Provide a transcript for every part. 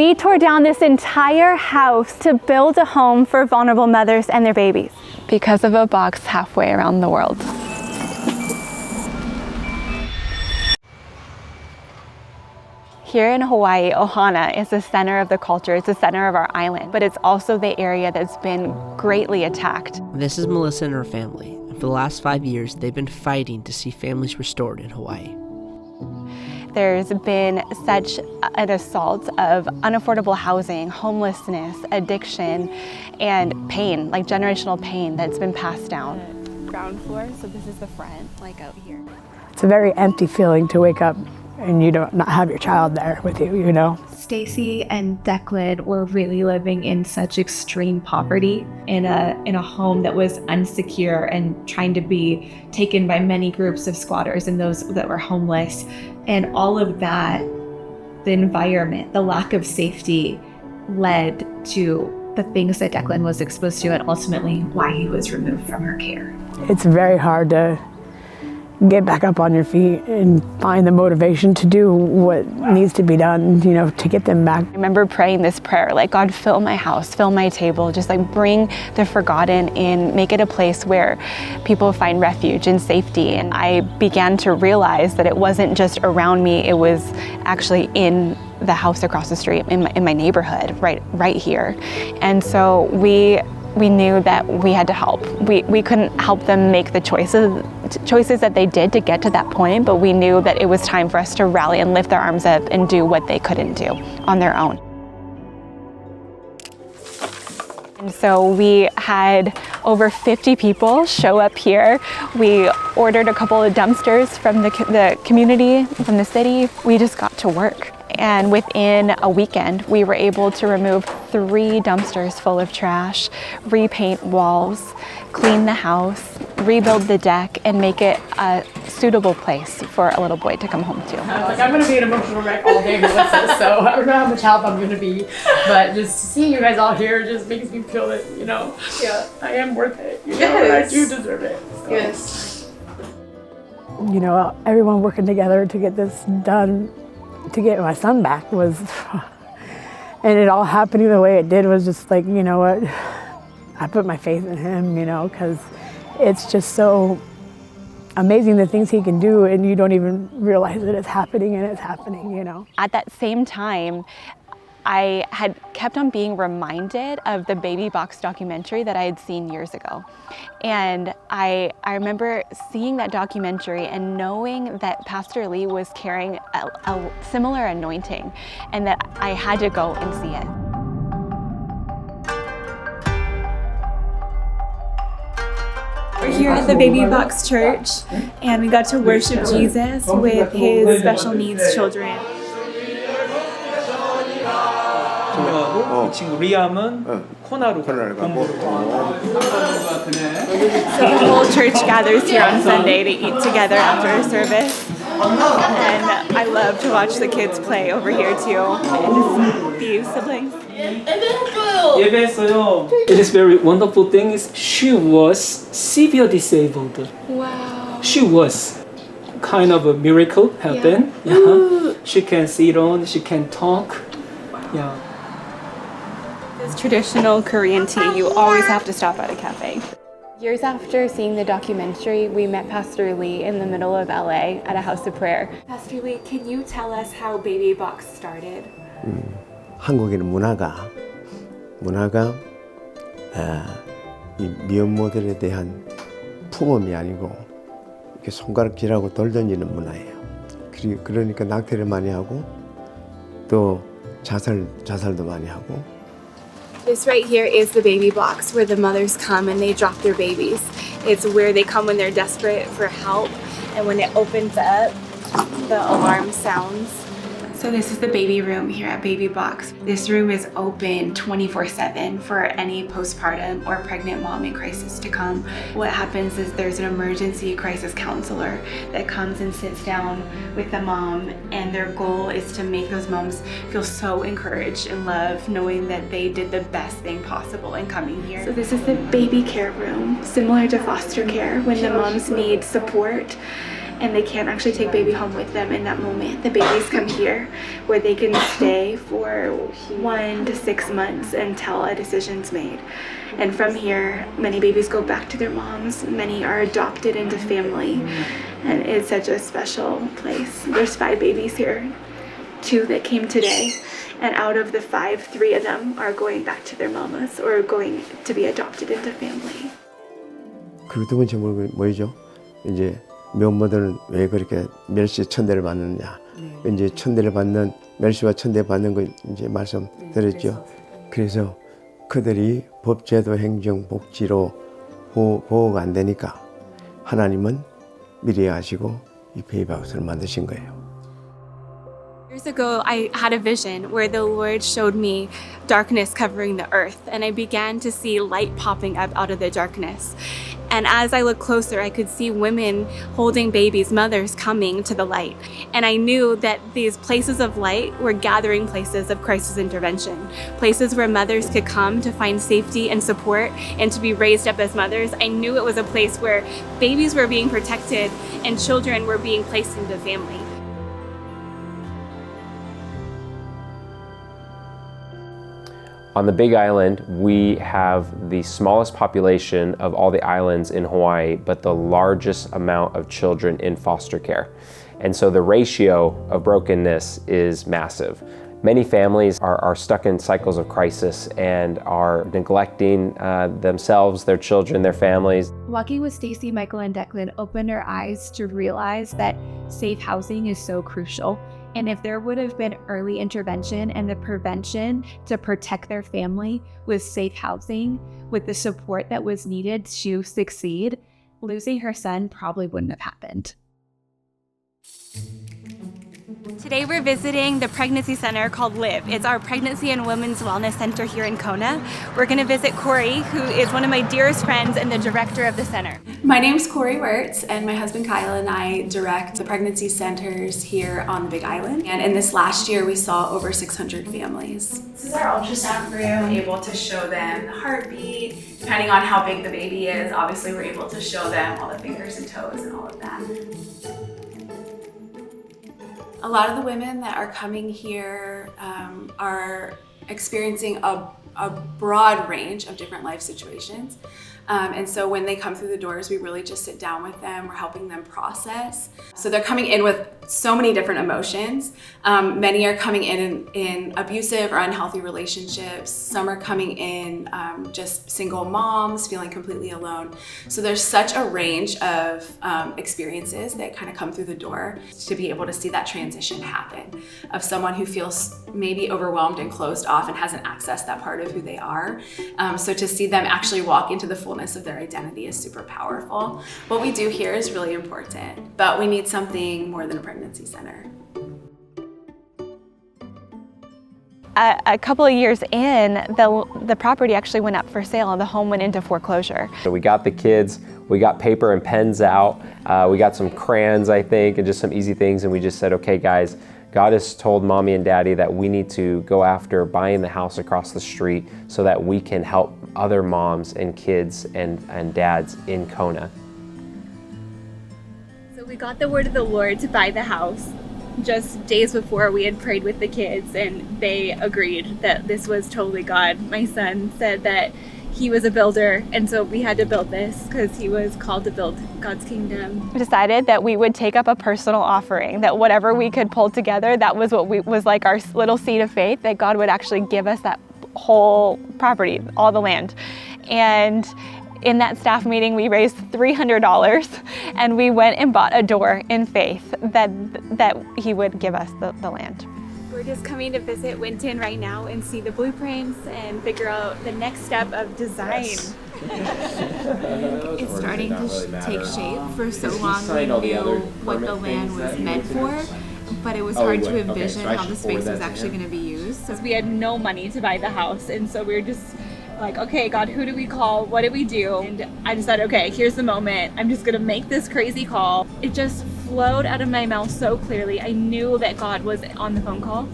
We tore down this entire house to build a home for vulnerable mothers and their babies because of a box halfway around the world. Here in Hawaii, Ohana is the center of the culture. It's the center of our island, but it's also the area that's been greatly attacked. This is Melissa and her family. And for the last 5 years, they've been fighting to see families restored in Hawaii. There's been such an assault of unaffordable housing, homelessness, addiction, and pain, like generational pain that's been passed down. Ground floor, so this is the front, like out here. It's a very empty feeling to wake up and you don't not have your child there with you, you know? Stacy and Declan were really living in such extreme poverty in a home that was unsecure and trying to be taken by many groups of squatters and those that were homeless. And all of that, the environment, the lack of safety led to the things that Declan was exposed to and ultimately why he was removed from her care. It's very hard to get back up on your feet and find the motivation to do what needs to be done, you know, to get them back. I remember praying this prayer, like, God, fill my house, fill my table, just like bring the forgotten in, make it a place where people find refuge and safety. And I began to realize that it wasn't just around me, it was actually in the house across the street, in my neighborhood, right here. And so we knew that we had to help. We couldn't help them make the choices that they did to get to that point, but we knew that it was time for us to rally and lift their arms up and do what they couldn't do on their own. And so we had over 50 people show up here. We ordered a couple of dumpsters from the community, from the city. We just got to work. And within a weekend, we were able to remove 3 dumpsters full of trash, repaint walls, clean the house, rebuild the deck, and make it a suitable place for a little boy to come home to. I'm going to be an emotional wreck all day, Melissa, so I don't know how much help I'm going to be, but just seeing you guys all here just makes me feel that, you know, I am worth it. You know, and I do deserve it. So. Yes. You know, everyone working together to get this done, to get my son back was, and it all happening the way it did was just like, you know what, I put my faith in him, you know, because it's just so amazing the things he can do and you don't even realize that it's happening and it's happening, you know. At that same time, I had kept on being reminded of the Baby Box documentary that I had seen years ago. And I remember seeing that documentary and knowing that Pastor Lee was carrying a similar anointing and that I had to go and see it. We're here at the Baby Box Church and we got to worship Jesus with his special needs children. 친구 리암은 코나로 공부를 So the whole church gathers here on Sunday to eat together after a service. And I love to watch the kids play over here too, and just be siblings. 예배했어요. It is very wonderful thing is she was severe disabled. Wow. She was kind of a miracle happened. Yeah. She can sit on, she can talk. Yeah. This traditional Korean tea, you always have to stop at a cafe. Years after seeing the documentary, we met Pastor Lee in the middle of LA at a house of prayer. Pastor Lee, can you tell us how Baby Box started? 한국에는 문화가 이 미혼모들에 대한 품음이 아니고 이렇게 손가락질하고 돌 던지는 문화예요. 그러니까 낙태를 많이 하고 또 자살도 많이 하고. This right here is the baby box where the mothers come and they drop their babies. It's where they come when they're desperate for help, and when it opens up, the alarm sounds. So this is the baby room here at Baby Box. This room is open 24/7 for any postpartum or pregnant mom in crisis to come. What happens is there's an emergency crisis counselor that comes and sits down with the mom, and their goal is to make those moms feel so encouraged and loved, knowing that they did the best thing possible in coming here. So this is the baby care room, similar to foster care when the moms need support and they can't actually take baby home with them in that moment. The babies come here where they can stay for 1 to 6 months until a decision's made. And from here, many babies go back to their moms. Many are adopted into family. And it's such a special place. There's 5 babies here, 2 that came today. And out of the 5, 3 of them are going back to their mamas or going to be adopted into family. 그리고 두 번째 뭐죠? 이제 미혼모들은 왜 그렇게 멸시 천대를 받느냐? 이제 천대를 받는 멸시와 천대 받는 거 이제 말씀드렸죠. 그래서 그들이 법, 제도, 행정, 복지로 보호가 안 되니까 하나님은 미리 아시고 이 베이비하우스를 만드신 거예요. Years ago, I had a vision where the Lord showed me darkness covering the earth, and I began to see light popping up out of the darkness. And as I looked closer, I could see women holding babies, mothers coming to the light. And I knew that these places of light were gathering places of crisis intervention, places where mothers could come to find safety and support and to be raised up as mothers. I knew it was a place where babies were being protected and children were being placed into family. On the Big Island, we have the smallest population of all the islands in Hawaii, but the largest amount of children in foster care. And so the ratio of brokenness is massive. Many families are stuck in cycles of crisis and are neglecting themselves, their children, their families. Walking with Stacy, Michael, and Declan opened our eyes to realize that safe housing is so crucial. And if there would have been early intervention and the prevention to protect their family with safe housing, with the support that was needed to succeed, losing her son probably wouldn't have happened. Today we're visiting the pregnancy center called LIVE. It's our pregnancy and women's wellness center here in Kona. We're going to visit Corey, who is one of my dearest friends and the director of the center. My name's Corey Wirtz, and my husband Kyle and I direct the pregnancy centers here on the Big Island. And in this last year, we saw over 600 families. This is our ultrasound room, able to show them the heartbeat. Depending on how big the baby is, obviously we're able to show them all the fingers and toes and all of that. A lot of the women that are coming here are experiencing a broad range of different life situations. And so when they come through the doors, we really just sit down with them. We're helping them process. So they're coming in with so many different emotions. Many are coming in abusive or unhealthy relationships. Some are coming in just single moms, feeling completely alone. So there's such a range of experiences that kind of come through the door to be able to see that transition happen of someone who feels maybe overwhelmed and closed off and hasn't accessed that part of who they are. So to see them actually walk into the fullness of their identity is super powerful. What we do here is really important, but we need something more than a pregnancy center. A couple of years in, the property actually went up for sale and the home went into foreclosure. So we got the kids, we got paper and pens out, we got some crayons, I think, and just some easy things, and we just said, okay guys, God has told mommy and daddy that we need to go after buying the house across the street so that we can help other moms and kids and dads in Kona. So we got the word of the Lord to buy the house. Just days before, we had prayed with the kids and they agreed that this was totally God. My son said that he was a builder, and so we had to build this because he was called to build God's kingdom. We decided that we would take up a personal offering, that whatever we could pull together, that was what was like our little seed of faith, that God would actually give us that whole property, all the land. And in that staff meeting, we raised $300 and we went and bought a door in faith that he would give us the land. We're just coming to visit Winton right now and see the blueprints and figure out the next step of design. Yes. It's starting to take shape. For so long we knew what the land was meant for, but it was hard to envision how the space was actually going to be used. Because we had no money to buy the house, and so we were just like, okay, God, who do we call? What do we do? And I just said, okay, here's the moment. I'm just gonna make this crazy call. It just flowed out of my mouth so clearly. I knew that God was on the phone call.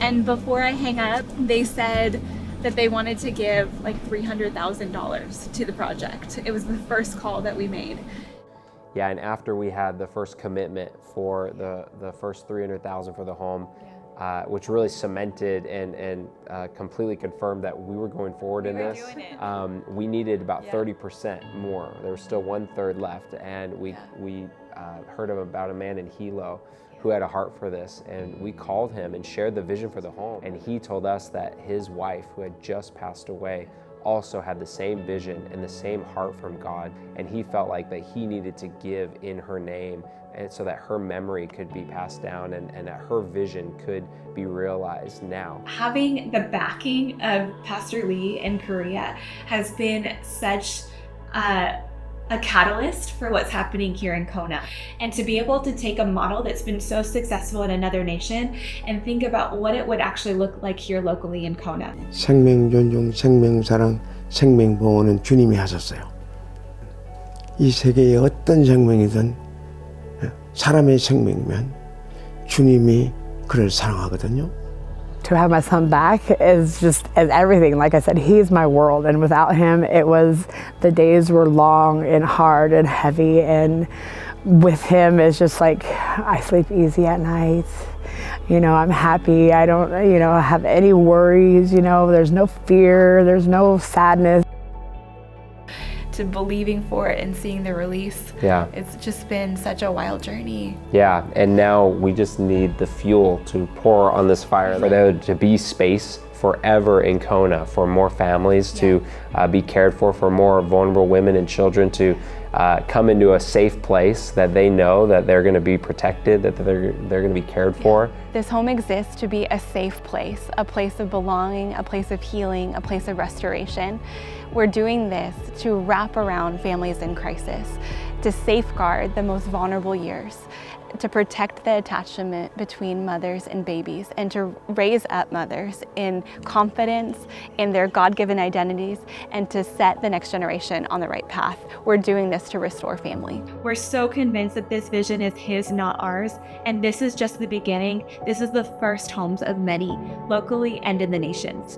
And before I hang up, they said that they wanted to give like $300,000 to the project. It was the first call that we made. Yeah, and after we had the first commitment for the first $300,000 for the home, which really cemented and completely confirmed that we were going forward in this. We needed about 30% more. There was still 1/3 left, and we heard about a man in Hilo who had a heart for this, and we called him and shared the vision for the home. And he told us that his wife, who had just passed away, also had the same vision and the same heart from God, and he felt like that he needed to give in her name, and so that her memory could be passed down and that her vision could be realized now. Having the backing of Pastor Lee in Korea has been such a catalyst for what's happening here in Kona. And to be able to take a model that's been so successful in another nation and think about what it would actually look like here locally in Kona. 생명 존중, 생명 사랑, 생명 보호는 주님이 하셨어요. 이 세계의 어떤 생명이든 사람의 생명이면 주님이 그를 사랑하거든요. To have my son back is everything. Like I said, he's my world, and without him, the days were long and hard and heavy, and with him, it's just like I sleep easy at night. I'm happy. I don't, have any worries. There's no fear. There's no sadness. To believing for it and seeing the release. Yeah. It's just been such a wild journey. Yeah, and now we just need the fuel to pour on this fire, for there to be space forever in Kona, for more families to be cared for more vulnerable women and children to come into a safe place that they know that they're going to be protected, that they're going to be cared for. This home exists to be a safe place, a place of belonging, a place of healing, a place of restoration. We're doing this to wrap around families in crisis, to safeguard the most vulnerable years, to protect the attachment between mothers and babies, and to raise up mothers in confidence in their God-given identities, and to set the next generation on the right path. We're doing this to restore family. We're so convinced that this vision is his, not ours, and this is just the beginning. This is the first homes of many, locally and in the nations.